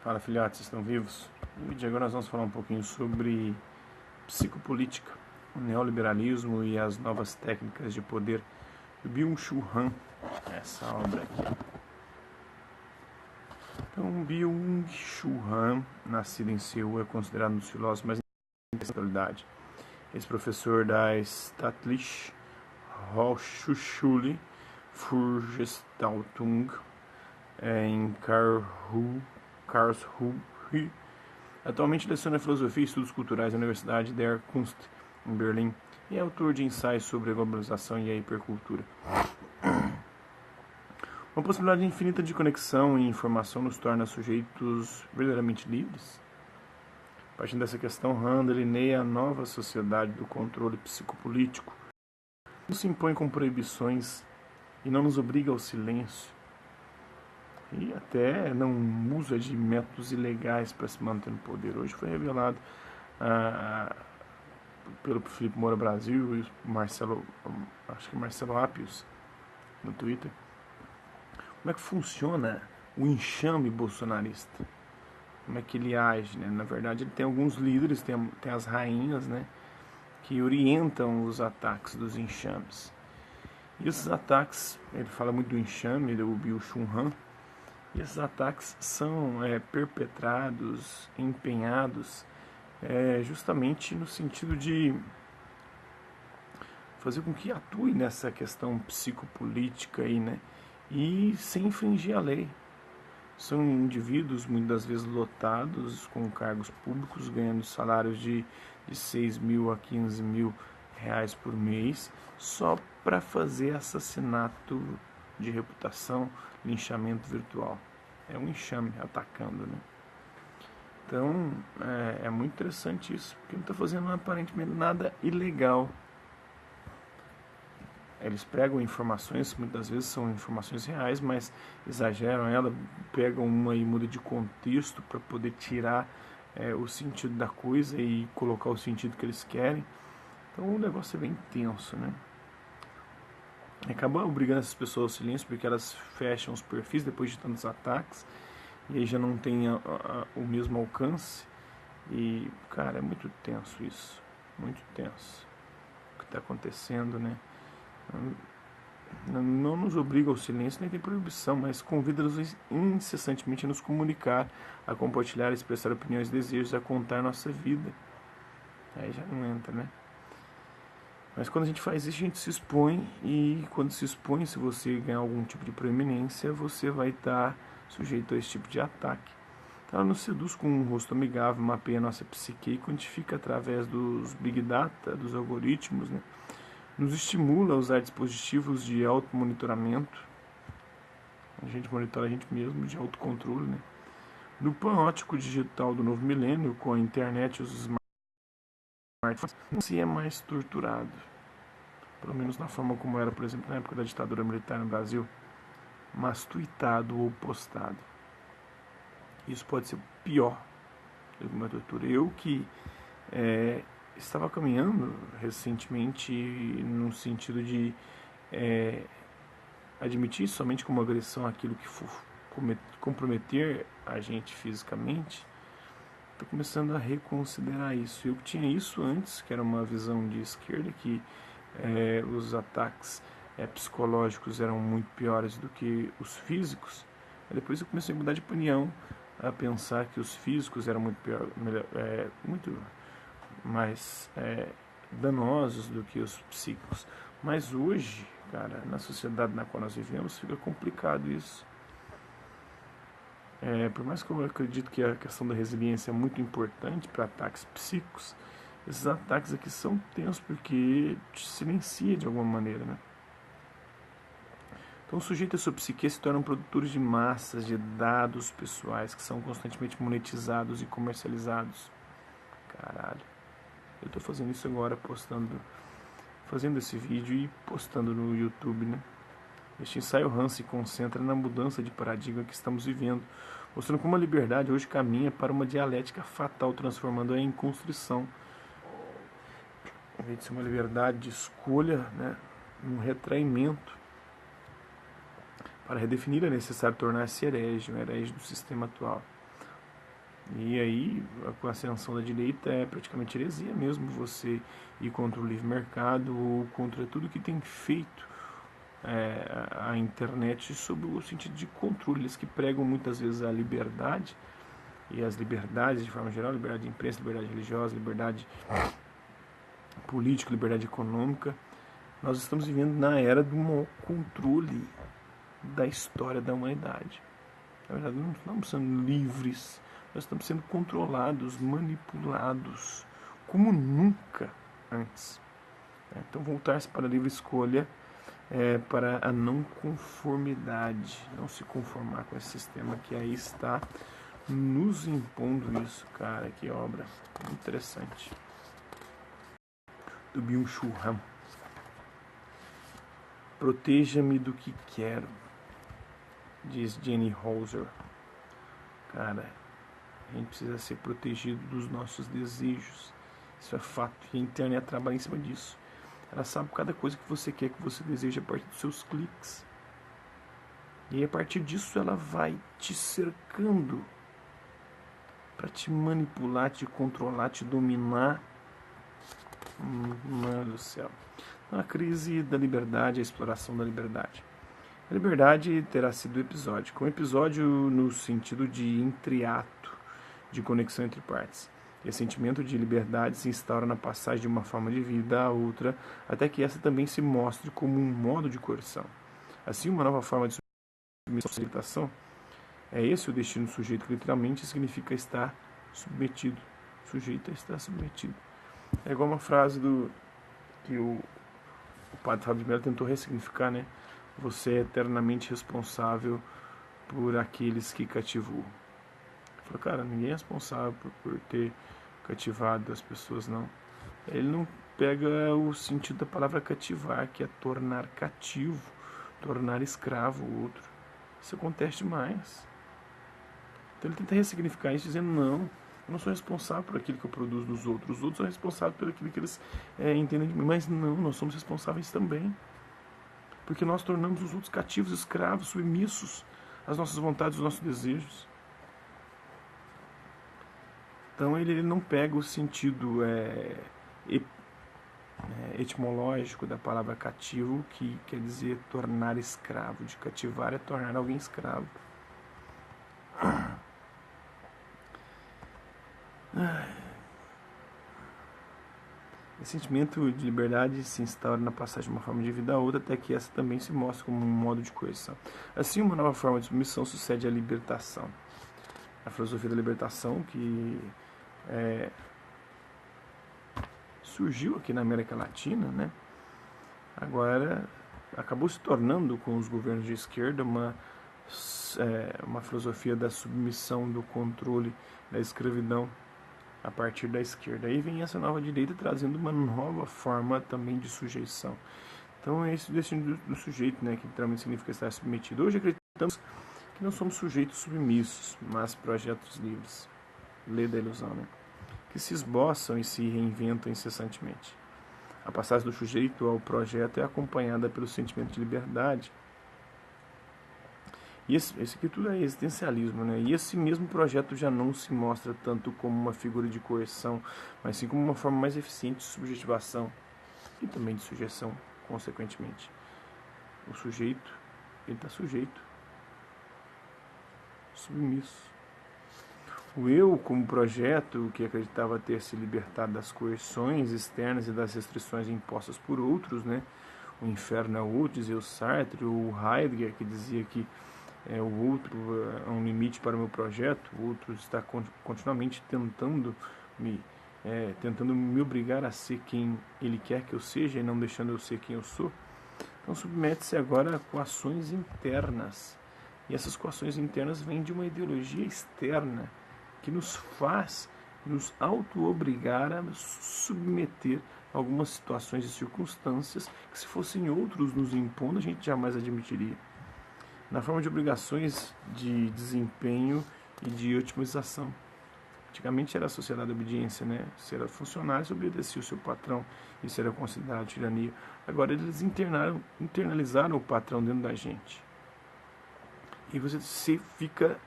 Fala, filhotes, estão vivos? No vídeo de agora nós vamos falar um pouquinho sobre psicopolítica, o neoliberalismo e as novas técnicas de poder do Byung-Chul Han, essa obra aqui. Então, Byung-Chul Han, nascido em Seul, é considerado um dos filósofos mais interessantes da atualidade. Ex-professor da Staatliche Hochschule für Gestaltung em Karlsruhe. Atualmente leciona filosofia e estudos culturais na Universidade der Kunst, em Berlim, e é autor de ensaios sobre a globalização e a hipercultura. Uma possibilidade infinita de conexão e informação nos torna sujeitos verdadeiramente livres? Partindo dessa questão, Han delineia a nova sociedade do controle psicopolítico. Não se impõe com proibições e não nos obriga ao silêncio. E até não usa de métodos ilegais para se manter no poder. Hoje foi revelado pelo Felipe Moura Brasil e Marcelo Appius no Twitter, como é que funciona o enxame bolsonarista, como é que ele age, né? Na verdade ele tem alguns líderes, tem as rainhas, né, que orientam os ataques dos enxames. E esses ataques, ele fala muito do enxame, do Byung-Chul Han. E esses ataques são perpetrados, empenhados, justamente no sentido de fazer com que atue nessa questão psicopolítica aí, né? E sem infringir a lei. São indivíduos, muitas vezes lotados, com cargos públicos, ganhando salários de 6 mil a 15 mil reais por mês, só para fazer assassinato de reputação, linchamento virtual. É um enxame atacando, né? Então, é muito interessante isso, porque não está fazendo aparentemente nada ilegal. Eles pregam informações, muitas vezes são informações reais, mas exageram ela, pegam uma e muda de contexto para poder tirar o sentido da coisa e colocar o sentido que eles querem. Então o negócio é bem tenso, né? Acaba obrigando essas pessoas ao silêncio porque elas fecham os perfis depois de tantos ataques e aí já não tem o mesmo alcance. E, cara, é muito tenso isso, muito tenso o que está acontecendo, né? Não nos obriga ao silêncio, nem tem proibição, mas convida-nos incessantemente a nos comunicar, a compartilhar, a expressar opiniões e desejos, a contar nossa vida. Aí já não entra, né? Mas quando a gente faz isso, a gente se expõe, e quando se expõe, se você ganhar algum tipo de proeminência, você vai estar sujeito a esse tipo de ataque. Então ela nos seduz com um rosto amigável, mapeia a nossa psique e quantifica através dos big data, dos algoritmos, né? Nos estimula a usar dispositivos de automonitoramento. A gente monitora a gente mesmo, de autocontrole, né? No panóptico digital do novo milênio, com a internet e os smartphones, não se é mais torturado. Pelo menos na forma como era, por exemplo, na época da ditadura militar no Brasil, mas tweetado ou postado. Isso pode ser pior do que uma tortura. Eu que estava caminhando recentemente no sentido de admitir somente como agressão aquilo que for comprometer a gente fisicamente, estou começando a reconsiderar isso. Eu tinha isso antes, que era uma visão de esquerda, que os ataques psicológicos eram muito piores do que os físicos. Depois eu comecei a mudar de opinião, a pensar que os físicos eram muito muito mais danosos do que os psíquicos. Mas hoje, cara, na sociedade na qual nós vivemos, fica complicado isso. Por mais que eu acredito que a questão da resiliência é muito importante para ataques psíquicos, esses ataques aqui são tensos porque te silencia de alguma maneira, né? Então o sujeito e a sua psique se tornam produtores de massas de dados pessoais que são constantemente monetizados e comercializados. Caralho. Eu estou fazendo isso agora, fazendo esse vídeo e postando no YouTube, né? Este ensaio Han se concentra na mudança de paradigma que estamos vivendo, mostrando como a liberdade hoje caminha para uma dialética fatal, transformando-a em constrição. Em vez de ser uma liberdade de escolha, né, um retraimento. Para redefinir é necessário tornar-se herege, um herege do sistema atual. E aí, com a ascensão da direita, é praticamente heresia mesmo você ir contra o livre mercado ou contra tudo que tem feito a internet sob o sentido de controle. Eles que pregam muitas vezes a liberdade e as liberdades de forma geral, liberdade de imprensa, liberdade religiosa, liberdade política, liberdade econômica. Nós estamos vivendo na era do maior controle da história da humanidade. Na verdade, não estamos sendo livres, nós estamos sendo controlados, manipulados, como nunca antes. Então, voltar-se para a livre escolha, para a não conformidade, não se conformar com esse sistema que aí está nos impondo isso, cara. Que obra interessante. Do Byung-Chul Han. Proteja-me do que quero, diz Jenny Hauser. Cara, a gente precisa ser protegido dos nossos desejos. Isso é fato. E a internet trabalha em cima disso. Ela sabe cada coisa que você quer, que você deseja a partir dos seus cliques. E aí, a partir disso ela vai te cercando para te manipular, te controlar, te dominar. Mano do céu. A crise da liberdade, a exploração da liberdade. A liberdade terá sido episódica. Um episódio no sentido de entreato, de conexão entre partes. Esse sentimento de liberdade se instaura na passagem de uma forma de vida a outra, até que essa também se mostre como um modo de coerção. Assim, uma nova forma de submissão é esse o destino do sujeito, que literalmente significa estar submetido. Sujeito a estar submetido. É igual uma frase que o padre Fábio de Mello tentou ressignificar, né? Você é eternamente responsável por aqueles que cativou. Falou, cara, ninguém é responsável por ter cativado as pessoas, não. Ele não pega o sentido da palavra cativar, que é tornar cativo, tornar escravo o outro. Isso acontece demais. Então ele tenta ressignificar isso dizendo, não, eu não sou responsável por aquilo que eu produzo nos outros. Os outros são responsáveis por aquilo que eles entendem de mim. Mas não, nós somos responsáveis também. Porque nós tornamos os outros cativos, escravos, submissos às nossas vontades, aos nossos desejos. Então ele não pega o sentido etimológico da palavra cativo, que quer dizer tornar escravo. De cativar é tornar alguém escravo. Esse sentimento de liberdade se instaura na passagem de uma forma de vida a outra, até que essa também se mostra como um modo de coerção. Assim, uma nova forma de submissão sucede à libertação. A filosofia da libertação, que surgiu aqui na América Latina, né? Agora acabou se tornando, com os governos de esquerda, uma filosofia da submissão, do controle, da escravidão a partir da esquerda. Aí vem essa nova direita trazendo uma nova forma também de sujeição. Então é esse o destino do sujeito, né, que literalmente significa estar submetido. Hoje acreditamos que não somos sujeitos submissos, mas projetos livres. Lei da ilusão, né? Que se esboçam e se reinventam incessantemente. A passagem do sujeito ao projeto é acompanhada pelo sentimento de liberdade. E esse aqui tudo é existencialismo, né? E esse mesmo projeto já não se mostra tanto como uma figura de coerção, mas sim como uma forma mais eficiente de subjetivação e também de sujeição, consequentemente. O sujeito, ele está sujeito, submisso. O eu, como projeto que acreditava ter se libertado das coerções externas e das restrições impostas por outros, né? O inferno é o outro, dizia o Sartre, o Heidegger, que dizia que o outro é um limite para o meu projeto, o outro está continuamente tentando me obrigar a ser quem ele quer que eu seja e não deixando eu ser quem eu sou. Então submete-se agora a coações internas. E essas coações internas vêm de uma ideologia externa que nos faz nos auto-obrigar a submeter a algumas situações e circunstâncias que, se fossem outros nos impondo, a gente jamais admitiria. Na forma de obrigações de desempenho e de otimização. Antigamente era a sociedade da obediência, né? Se era funcionário, se obedecia o seu patrão. Isso era considerado tirania. Agora eles internalizaram o patrão dentro da gente. E você fica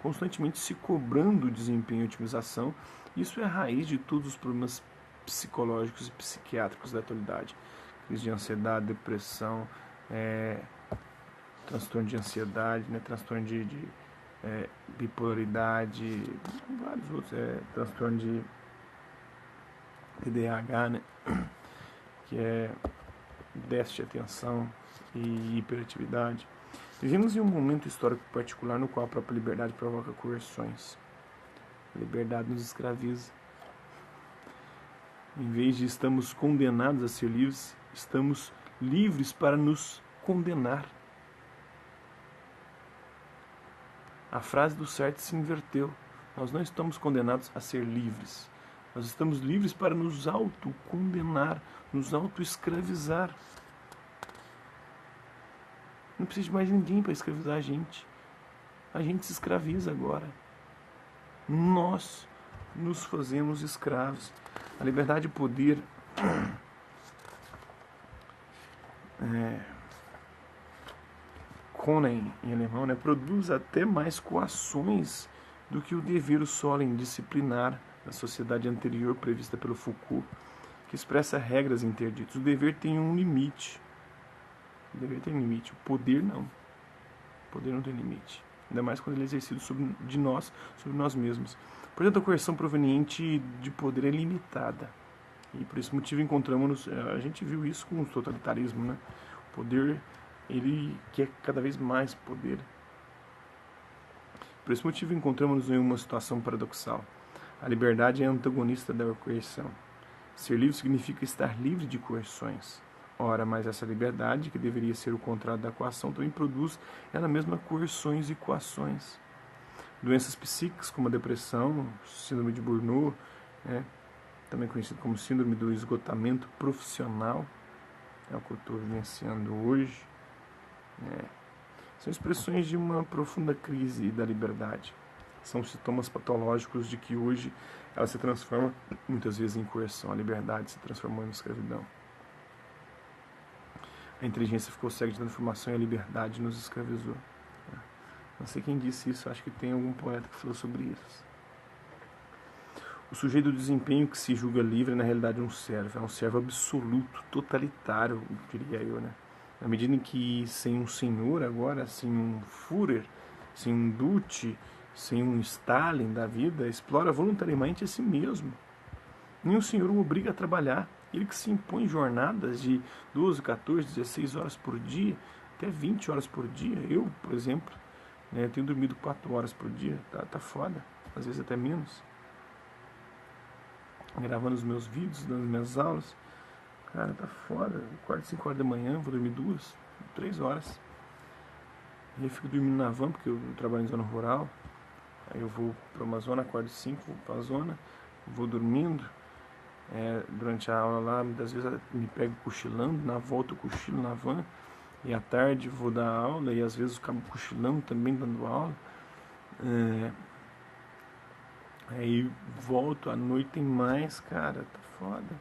constantemente se cobrando desempenho e otimização. Isso é a raiz de todos os problemas psicológicos e psiquiátricos da atualidade. Crise de ansiedade, depressão, transtorno de ansiedade, né, transtorno de bipolaridade, vários outros, transtorno de TDAH, né, que é déficit de atenção e hiperatividade. Vivemos em um momento histórico particular no qual a própria liberdade provoca coerções. A liberdade nos escraviza. Em vez de estamos condenados a ser livres, estamos livres para nos condenar. A frase do Sartre se inverteu. Nós não estamos condenados a ser livres. Nós estamos livres para nos autocondenar, nos autoescravizar. Não precisa de mais ninguém para escravizar a gente. A gente se escraviza agora. Nós nos fazemos escravos. A liberdade e o poder Können, em alemão, né, produz até mais coações do que o dever solem disciplinar da sociedade anterior prevista pelo Foucault, que expressa regras e interditos. O dever tem um limite. O dever tem limite. O poder não. O poder não tem limite. Ainda mais quando ele é exercido sobre nós mesmos. Portanto, a coerção proveniente de poder é limitada. E por esse motivo encontramos, a gente viu isso com o totalitarismo, né? O poder, ele quer cada vez mais poder. Por esse motivo encontramos em uma situação paradoxal. A liberdade é antagonista da coerção. Ser livre significa estar livre de coerções. Ora, mas essa liberdade, que deveria ser o contrário da coação, também produz ela mesma coerções e coações. Doenças psíquicas como a depressão, síndrome de Burnout, também conhecido como síndrome do esgotamento profissional, é o que eu estou vivenciando hoje, são expressões de uma profunda crise da liberdade. São sintomas patológicos de que hoje ela se transforma muitas vezes em coerção. A liberdade se transformou em escravidão. A inteligência ficou cega de transformação e a liberdade nos escravizou. Não sei quem disse isso, acho que tem algum poeta que falou sobre isso. O sujeito do desempenho que se julga livre é na realidade um servo absoluto, totalitário, diria eu, né? Na medida em que sem um senhor agora, sem um Führer, sem um Duce, sem um Stalin da vida, explora voluntariamente a si mesmo. Nenhum senhor o obriga a trabalhar. Ele que se impõe jornadas de 12, 14, 16 horas por dia, até 20 horas por dia. Eu, por exemplo, tenho dormido 4 horas por dia, tá foda, às vezes até menos. Gravando os meus vídeos, dando as minhas aulas. Cara, tá foda. Acordo 5 horas da manhã, vou dormir 2, 3 horas. E eu fico dormindo na van, porque eu trabalho em zona rural. Aí eu vou para uma zona, acordo 5, vou para a zona, vou dormindo. Durante a aula lá, muitas vezes eu me pego cochilando, na volta eu cochilo na van. E à tarde vou dar aula e às vezes eu acabo cochilando também dando aula. Aí volto, à noite tem mais, cara, tá foda.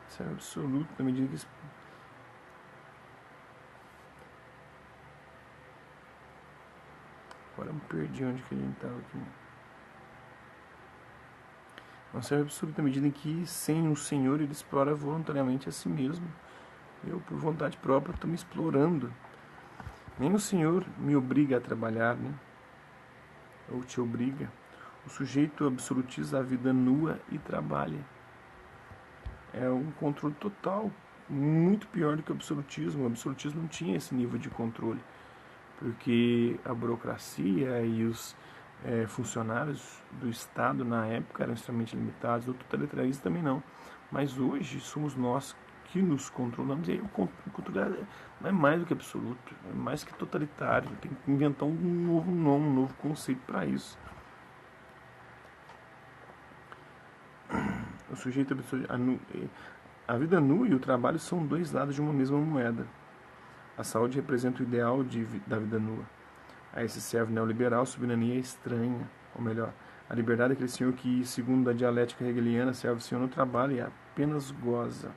Isso é absoluto, na medida que... Agora eu me perdi onde que a gente tava aqui. Nossa, é absoluto, na medida em que sem um senhor ele explora voluntariamente a si mesmo. Eu, por vontade própria, estou me explorando. Nem o senhor me obriga a trabalhar, né? Ou te obriga. O sujeito absolutiza a vida nua e trabalha. É um controle total, muito pior do que o absolutismo. O absolutismo não tinha esse nível de controle, porque a burocracia e os funcionários do Estado na época eram extremamente limitados. O totalitarismo também não. Mas hoje somos nós que nos controlamos, e aí o controle não é mais do que absoluto, é mais que totalitário. Tem que inventar um novo nome, um novo conceito para isso. O sujeito absoluto, a vida nua e o trabalho são dois lados de uma mesma moeda. A saúde representa o ideal da vida nua. A esse servo neoliberal, soberania é estranha, ou melhor, a liberdade é aquele senhor que, segundo a dialética hegeliana, serve o senhor no trabalho e apenas goza.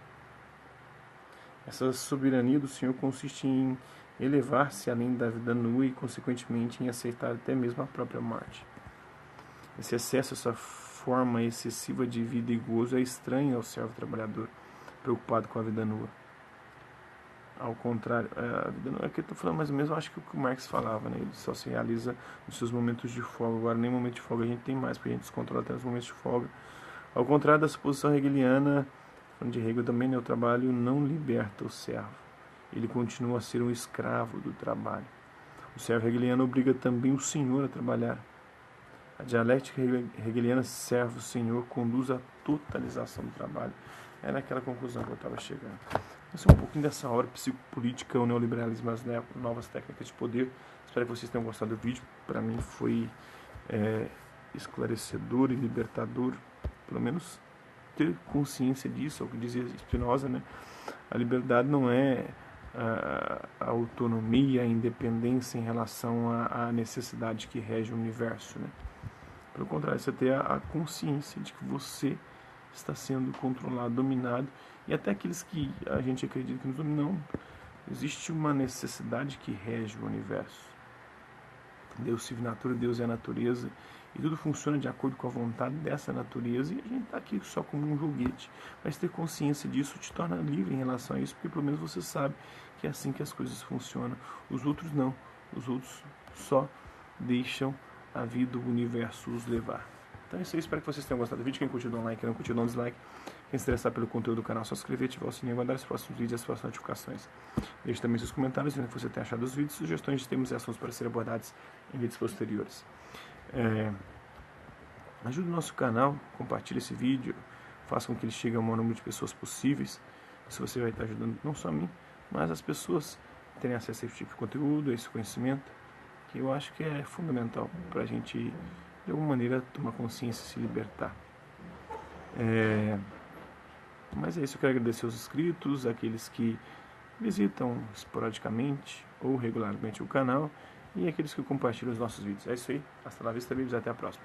Essa soberania do senhor consiste em elevar-se além da vida nua e, consequentemente, em aceitar até mesmo a própria morte. Esse excesso, essa forma excessiva de vida e gozo é estranha ao servo trabalhador, preocupado com a vida nua. Ao contrário, a vida nua, aqui eu estou falando mais ou menos, eu acho que o que o Marx falava, né? Ele só se realiza nos seus momentos de folga. Agora, nem momento de folga a gente tem mais, porque a gente descontrola até nos momentos de folga. Ao contrário da suposição hegeliana, falando de Hegel também, né? O trabalho não liberta o servo. Ele continua a ser um escravo do trabalho. O servo hegeliano obriga também o senhor a trabalhar. A dialética hegeliana servo-senhor conduz à totalização do trabalho. Era aquela conclusão que eu estava chegando. Esse é um pouquinho dessa hora, psicopolítica, o neoliberalismo, as novas técnicas de poder. Espero que vocês tenham gostado do vídeo. Para mim foi esclarecedor e libertador, pelo menos ter consciência disso, é o que dizia Spinoza, né? A liberdade não é a autonomia, a independência em relação à necessidade que rege o universo, né? Pelo contrário, você ter a consciência de que você está sendo controlado, dominado, e até aqueles que a gente acredita que nos dominam, existe uma necessidade que rege o universo. Deus se natura, Deus é a natureza, e tudo funciona de acordo com a vontade dessa natureza, e a gente está aqui só como um joguete. Mas ter consciência disso te torna livre em relação a isso, porque pelo menos você sabe que é assim que as coisas funcionam. Os outros não, os outros só deixam a vida, o universo os levar. Então é isso aí, espero que vocês tenham gostado do vídeo. Quem curtiu, dá um like, quem não curtiu, dá um dislike. Quem se interessar pelo conteúdo do canal, só se inscrever, ativar o sininho, aguardar os próximos vídeos e as próximas notificações. Deixe também seus comentários, dizendo o que você tem achado dos vídeos, sugestões de temas e assuntos para serem abordados em vídeos posteriores. Ajude o nosso canal, compartilhe esse vídeo, faça com que ele chegue ao maior número de pessoas possíveis. Isso você vai estar ajudando não só a mim, mas as pessoas a terem acesso a esse tipo de conteúdo, a esse conhecimento, que eu acho que é fundamental para a gente, de alguma maneira, tomar consciência e se libertar. Mas é isso, eu quero agradecer aos inscritos, aqueles que visitam esporadicamente ou regularmente o canal e aqueles que compartilham os nossos vídeos. É isso aí, hasta la vista, amigos, até a próxima.